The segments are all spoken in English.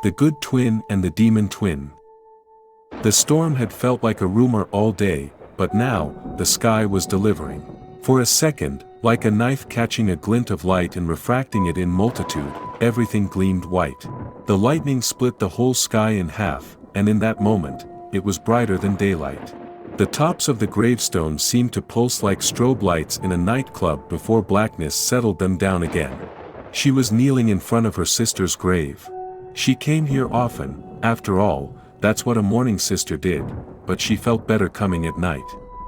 The good twin and the demon twin. The storm had felt like a rumor all day, but now, the sky was delivering. For a second, like a knife catching a glint of light and refracting it in multitude, everything gleamed white. The lightning split the whole sky in half, and in that moment, it was brighter than daylight. The tops of the gravestones seemed to pulse like strobe lights in a nightclub before blackness settled them down again. She was kneeling in front of her sister's grave. She came here often, after all, that's what a mourning sister did, but she felt better coming at night.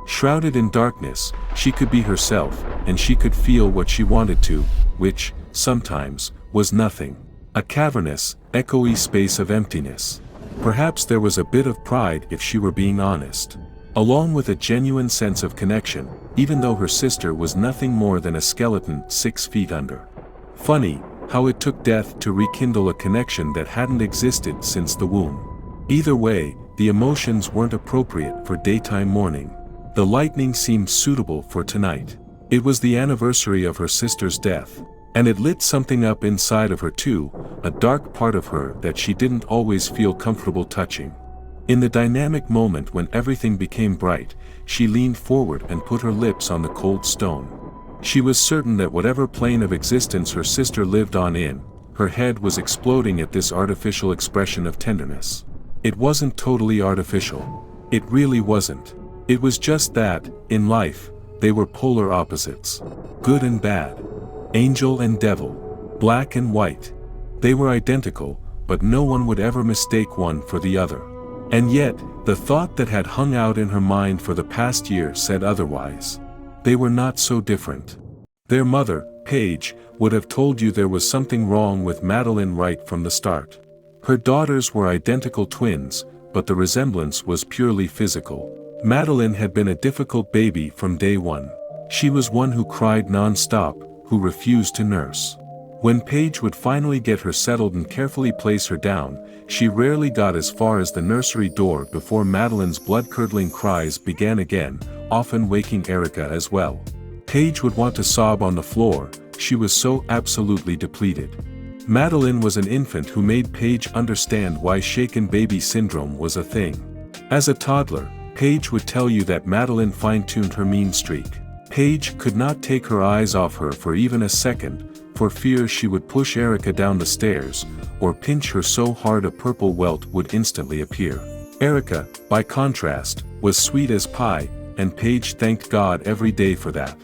Shrouded in darkness, she could be herself, and she could feel what she wanted to, which, sometimes, was nothing. A cavernous, echoey space of emptiness. Perhaps there was a bit of pride if she were being honest. Along with a genuine sense of connection, even though her sister was nothing more than a skeleton 6 feet under. Funny, how it took death to rekindle a connection that hadn't existed since the womb. Either way, the emotions weren't appropriate for daytime mourning. The lightning seemed suitable for tonight. It was the anniversary of her sister's death, and it lit something up inside of her too, a dark part of her that she didn't always feel comfortable touching. In the dynamic moment when everything became bright, she leaned forward and put her lips on the cold stone. She was certain that whatever plane of existence her sister lived on in, her head was exploding at this artificial expression of tenderness. It wasn't totally artificial. It really wasn't. It was just that, in life, they were polar opposites. Good and bad. Angel and devil. Black and white. They were identical, but no one would ever mistake one for the other. And yet, the thought that had hung out in her mind for the past year said otherwise. They were not so different. Their mother, Paige, would have told you there was something wrong with Madeline right from the start. Her daughters were identical twins, but the resemblance was purely physical. Madeline had been a difficult baby from day one. She was one who cried non-stop, who refused to nurse. When Paige would finally get her settled and carefully place her down, she rarely got as far as the nursery door before Madeline's blood-curdling cries began again, often waking Erica as well. Paige would want to sob on the floor, she was so absolutely depleted. Madeline was an infant who made Paige understand why shaken baby syndrome was a thing. As a toddler, Paige would tell you that Madeline fine-tuned her mean streak. Paige could not take her eyes off her for even a second, for fear she would push Erica down the stairs, or pinch her so hard a purple welt would instantly appear. Erica, by contrast, was sweet as pie, and Paige thanked God every day for that.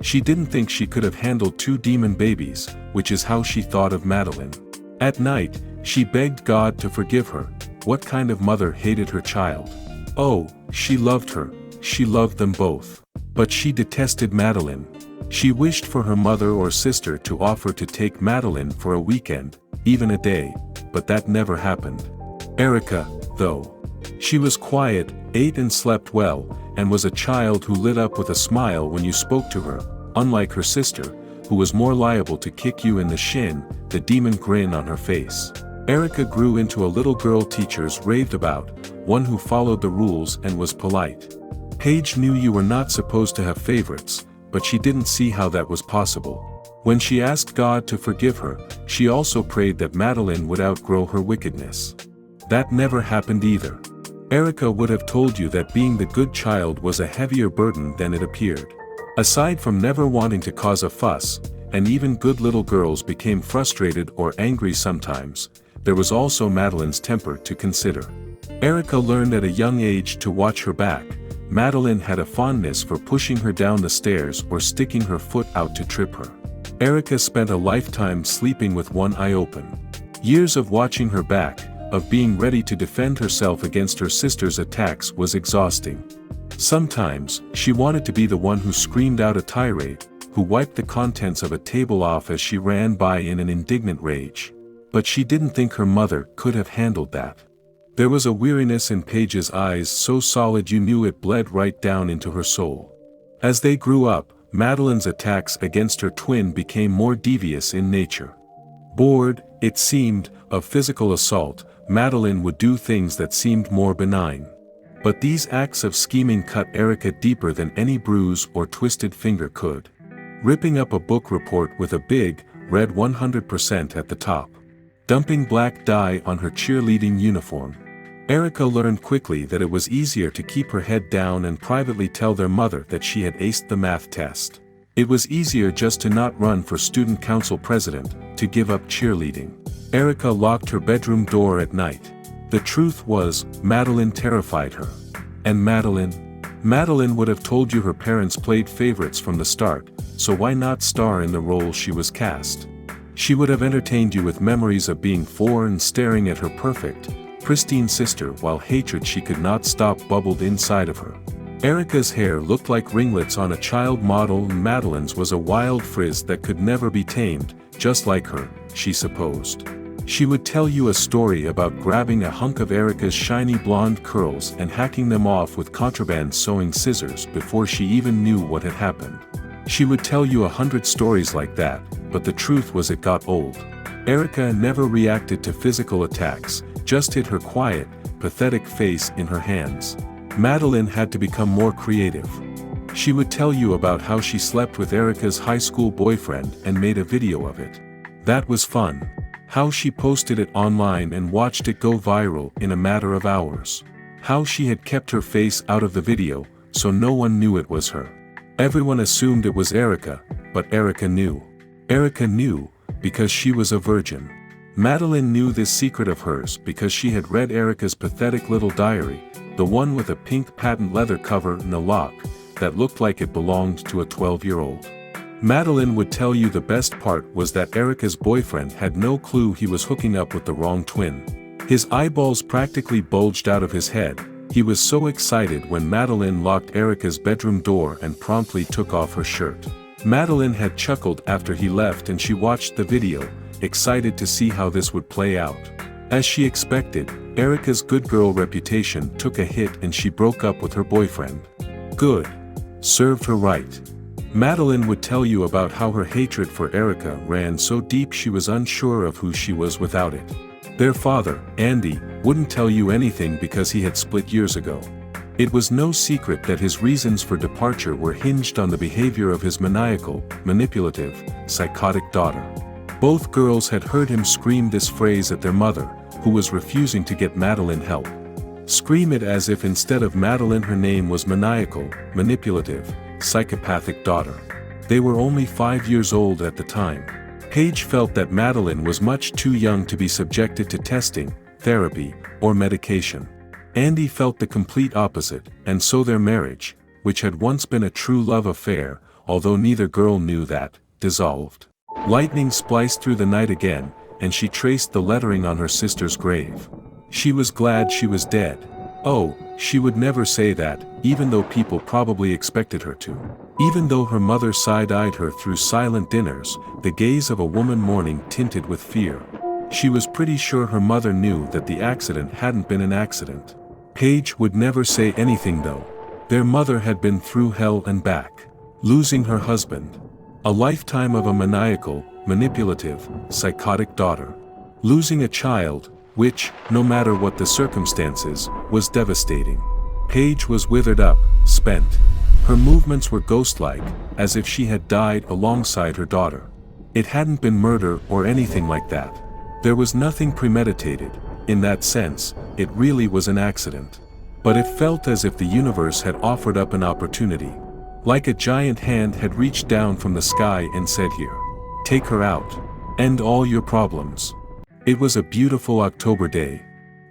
She didn't think she could have handled 2 demon babies, which is how she thought of Madeline. At night, she begged God to forgive her. What kind of mother hated her child? Oh, she loved her, she loved them both. But she detested Madeline. She wished for her mother or sister to offer to take Madeline for a weekend, even a day, but that never happened. Erica, though. She was quiet, ate and slept well, and was a child who lit up with a smile when you spoke to her, unlike her sister, who was more liable to kick you in the shin, the demon grin on her face. Erica grew into a little girl teachers raved about, one who followed the rules and was polite. Paige knew you were not supposed to have favorites, but she didn't see how that was possible. When she asked God to forgive her, she also prayed that Madeline would outgrow her wickedness. That never happened either. Erica would have told you that being the good child was a heavier burden than it appeared. Aside from never wanting to cause a fuss, and even good little girls became frustrated or angry sometimes, there was also Madeline's temper to consider. Erica learned at a young age to watch her back. Madeline had a fondness for pushing her down the stairs or sticking her foot out to trip her. Erica spent a lifetime sleeping with one eye open. Years of watching her back, of being ready to defend herself against her sister's attacks was exhausting. Sometimes, she wanted to be the one who screamed out a tirade, who wiped the contents of a table off as she ran by in an indignant rage. But she didn't think her mother could have handled that. There was a weariness in Paige's eyes so solid you knew it bled right down into her soul. As they grew up, Madeline's attacks against her twin became more devious in nature. Bored, it seemed, of physical assault, Madeline would do things that seemed more benign. But these acts of scheming cut Erica deeper than any bruise or twisted finger could. Ripping up a book report with a big, red 100% at the top. dumping black dye on her cheerleading uniform. Erica learned quickly that it was easier to keep her head down and privately tell their mother that she had aced the math test. It was easier just to not run for student council president, to give up cheerleading. Erica locked her bedroom door at night. The truth was, Madeline terrified her. And Madeline would have told you her parents played favorites from the start, so why not star in the role she was cast? She would have entertained you with memories of being 4 and staring at her perfect, pristine sister while hatred she could not stop bubbled inside of her. Erica's hair looked like ringlets on a child model and Madeline's was a wild frizz that could never be tamed, just like her, she supposed. She would tell you a story about grabbing a hunk of Erica's shiny blonde curls and hacking them off with contraband sewing scissors before she even knew what had happened. She would tell you 100 stories like that, but the truth was it got old. Erica never reacted to physical attacks, just hid her quiet, pathetic face in her hands. Madeline had to become more creative. She would tell you about how she slept with Erica's high school boyfriend and made a video of it. That was fun. How she posted it online and watched it go viral in a matter of hours. How she had kept her face out of the video, so no one knew it was her. Everyone assumed it was Erica, but Erica knew. Erica knew, because she was a virgin. Madeline knew this secret of hers because she had read Erica's pathetic little diary, the one with a pink patent leather cover and a lock, that looked like it belonged to a 12-year-old. Madeline would tell you the best part was that Erica's boyfriend had no clue he was hooking up with the wrong twin. His eyeballs practically bulged out of his head, he was so excited when Madeline locked Erica's bedroom door and promptly took off her shirt. Madeline had chuckled after he left and she watched the video, excited to see how this would play out. As she expected, Erica's good girl reputation took a hit and she broke up with her boyfriend. Good. Served her right. Madeline would tell you about how her hatred for Erica ran so deep she was unsure of who she was without it. Their father, Andy, wouldn't tell you anything because he had split years ago. It was no secret that his reasons for departure were hinged on the behavior of his maniacal, manipulative, psychotic daughter. Both girls had heard him scream this phrase at their mother, who was refusing to get Madeline help. Scream it as if instead of Madeline her name was maniacal, manipulative, psychopathic daughter. They were only 5 years old at the time. Paige felt that Madeline was much too young to be subjected to testing, therapy, or medication. Andy felt the complete opposite, and so their marriage, which had once been a true love affair, although neither girl knew that, dissolved. Lightning spliced through the night again, and she traced the lettering on her sister's grave. She was glad she was dead. Oh, she would never say that, even though people probably expected her to. Even though her mother side-eyed her through silent dinners, the gaze of a woman mourning tinted with fear. She was pretty sure her mother knew that the accident hadn't been an accident. Paige would never say anything though. Their mother had been through hell and back. Losing her husband. A lifetime of a maniacal, manipulative, psychotic daughter. Losing a child, which, no matter what the circumstances, was devastating. Paige was withered up, spent. Her movements were ghost-like, as if she had died alongside her daughter. It hadn't been murder or anything like that. There was nothing premeditated. In that sense, it really was an accident. But it felt as if the universe had offered up an opportunity. Like a giant hand had reached down from the sky and said, "Here. Take her out. End all your problems." It was a beautiful October day.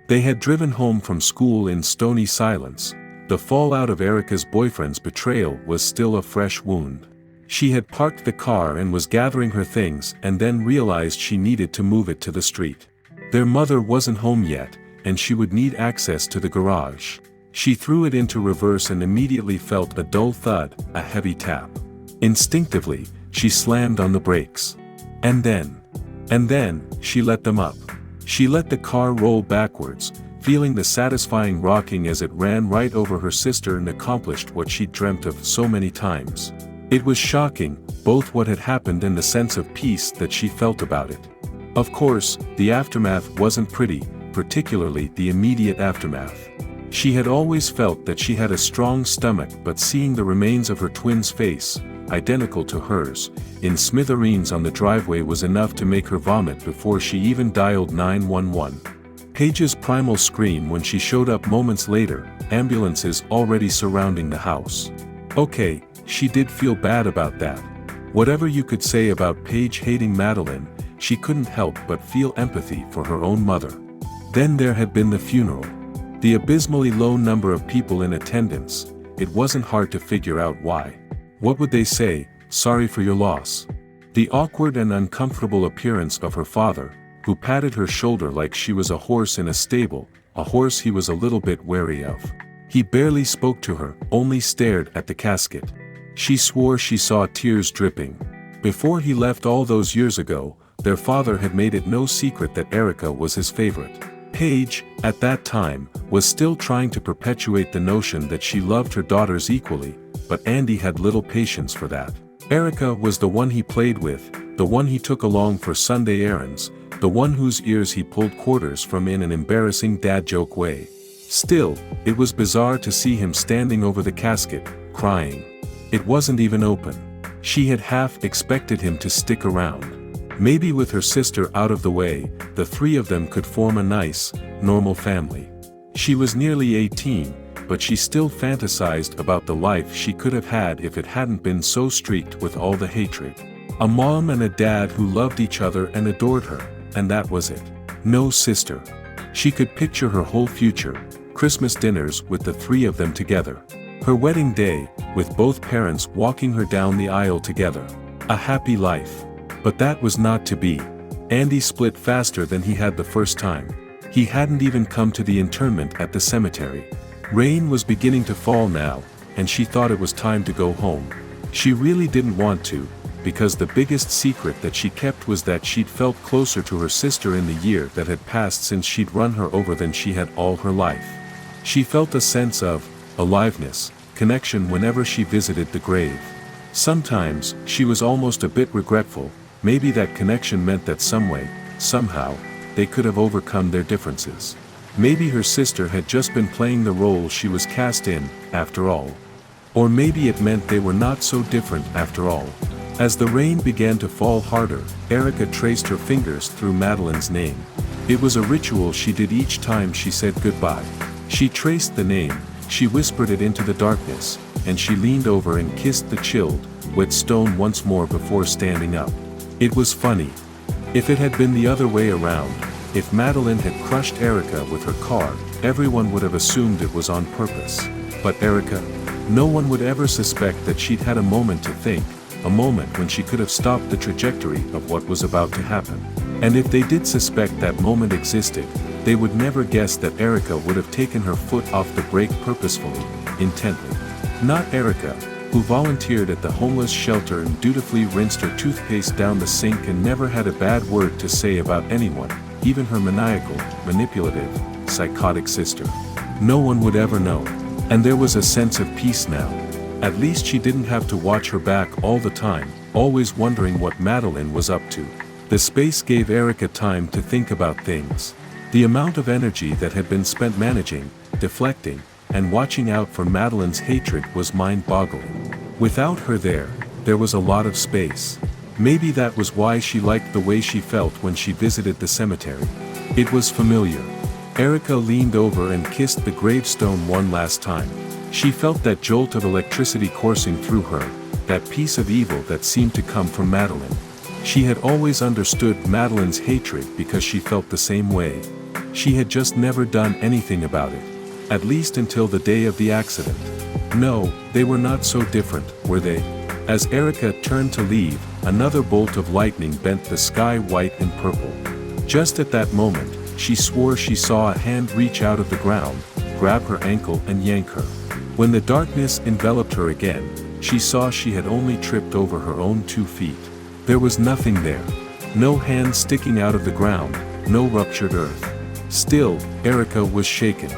They had driven home from school in stony silence. The fallout of Erica's boyfriend's betrayal was still a fresh wound. She had parked the car and was gathering her things and then realized she needed to move it to the street. Their mother wasn't home yet, and she would need access to the garage. She threw it into reverse and immediately felt a dull thud, a heavy tap. Instinctively, she slammed on the brakes. And then, she let them up. She let the car roll backwards, feeling the satisfying rocking as it ran right over her sister and accomplished what she'd dreamt of so many times. It was shocking, both what had happened and the sense of peace that she felt about it. Of course, the aftermath wasn't pretty, particularly the immediate aftermath. She had always felt that she had a strong stomach, but seeing the remains of her twin's face, identical to hers, in smithereens on the driveway was enough to make her vomit before she even dialed 911. Paige's primal scream when she showed up moments later, ambulances already surrounding the house. Okay, she did feel bad about that. Whatever you could say about Paige hating Madeline, she couldn't help but feel empathy for her own mother. Then there had been the funeral. The abysmally low number of people in attendance, it wasn't hard to figure out why. What would they say? Sorry for your loss. The awkward and uncomfortable appearance of her father, who patted her shoulder like she was a horse in a stable, a horse he was a little bit wary of. He barely spoke to her, only stared at the casket. She swore she saw tears dripping. Before he left all those years ago, their father had made it no secret that Erica was his favorite. Paige, at that time, was still trying to perpetuate the notion that she loved her daughters equally, but Andy had little patience for that. Erica was the one he played with, the one he took along for Sunday errands, the one whose ears he pulled quarters from in an embarrassing dad joke way. Still, it was bizarre to see him standing over the casket, crying. It wasn't even open. She had half expected him to stick around. Maybe with her sister out of the way, the three of them could form a nice, normal family. She was nearly 18, but she still fantasized about the life she could have had if it hadn't been so streaked with all the hatred. A mom and a dad who loved each other and adored her, and that was it. No sister. She could picture her whole future, Christmas dinners with the three of them together. Her wedding day, with both parents walking her down the aisle together. A happy life. But that was not to be. Andy split faster than he had the first time. He hadn't even come to the interment at the cemetery. Rain was beginning to fall now, and she thought it was time to go home. She really didn't want to, because the biggest secret that she kept was that she'd felt closer to her sister in the year that had passed since she'd run her over than she had all her life. She felt a sense of aliveness, connection whenever she visited the grave. Sometimes, she was almost a bit regretful. Maybe that connection meant that some way, somehow, they could have overcome their differences. Maybe her sister had just been playing the role she was cast in, after all. Or maybe it meant they were not so different after all. As the rain began to fall harder, Erica traced her fingers through Madeline's name. It was a ritual she did each time she said goodbye. She traced the name, she whispered it into the darkness, and she leaned over and kissed the chilled, wet stone once more before standing up. It was funny. If it had been the other way around, if Madeline had crushed Erica with her car, everyone would have assumed it was on purpose. But Erica? No one would ever suspect that she'd had a moment to think, a moment when she could have stopped the trajectory of what was about to happen. And if they did suspect that moment existed, they would never guess that Erica would have taken her foot off the brake purposefully, intently. Not Erica, who volunteered at the homeless shelter and dutifully rinsed her toothpaste down the sink and never had a bad word to say about anyone, even her maniacal, manipulative, psychotic sister. No one would ever know. And there was a sense of peace now. At least she didn't have to watch her back all the time, always wondering what Madeline was up to. The space gave Erica time to think about things. The amount of energy that had been spent managing, deflecting, and watching out for Madeline's hatred was mind-boggling. Without her there was a lot of space. Maybe that was why she liked the way she felt when she visited the cemetery. It was familiar. Erica leaned over and kissed the gravestone one last time. She felt that jolt of electricity coursing through her, that piece of evil that seemed to come from Madeline. She had always understood Madeline's hatred because she felt the same way. She had just never done anything about it. At least until the day of the accident. No, they were not so different, were they? As Erica turned to leave, another bolt of lightning bent the sky white and purple. Just at that moment, she swore she saw a hand reach out of the ground, grab her ankle and yank her. When the darkness enveloped her again, she saw she had only tripped over her own 2 feet. There was nothing there. No hand sticking out of the ground, no ruptured earth. Still, Erica was shaken.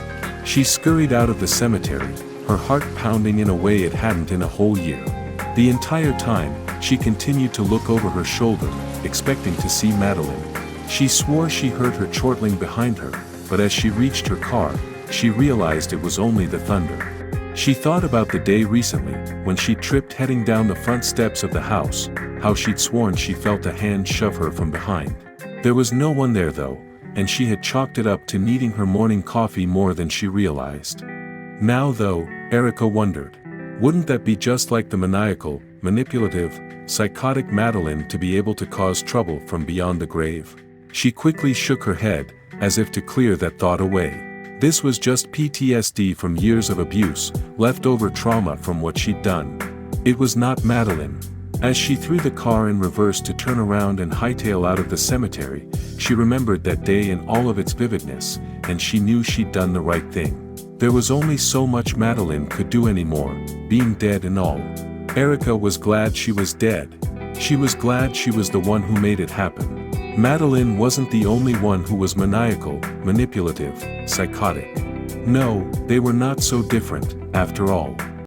She scurried out of the cemetery, her heart pounding in a way it hadn't in a whole year. The entire time, she continued to look over her shoulder, expecting to see Madeline. She swore she heard her chortling behind her, but as she reached her car, she realized it was only the thunder. She thought about the day recently, when she tripped heading down the front steps of the house, how she'd sworn she felt a hand shove her from behind. There was no one there though, and she had chalked it up to needing her morning coffee more than she realized. Now though, Erica wondered, wouldn't that be just like the maniacal, manipulative, psychotic Madeline to be able to cause trouble from beyond the grave? She quickly shook her head, as if to clear that thought away. This was just PTSD from years of abuse, leftover trauma from what she'd done. It was not Madeline. As she threw the car in reverse to turn around and hightail out of the cemetery, she remembered that day in all of its vividness, and she knew she'd done the right thing. There was only so much Madeline could do anymore, being dead and all. Erica was glad she was dead. She was glad she was the one who made it happen. Madeline wasn't the only one who was maniacal, manipulative, psychotic. No, they were not so different, after all.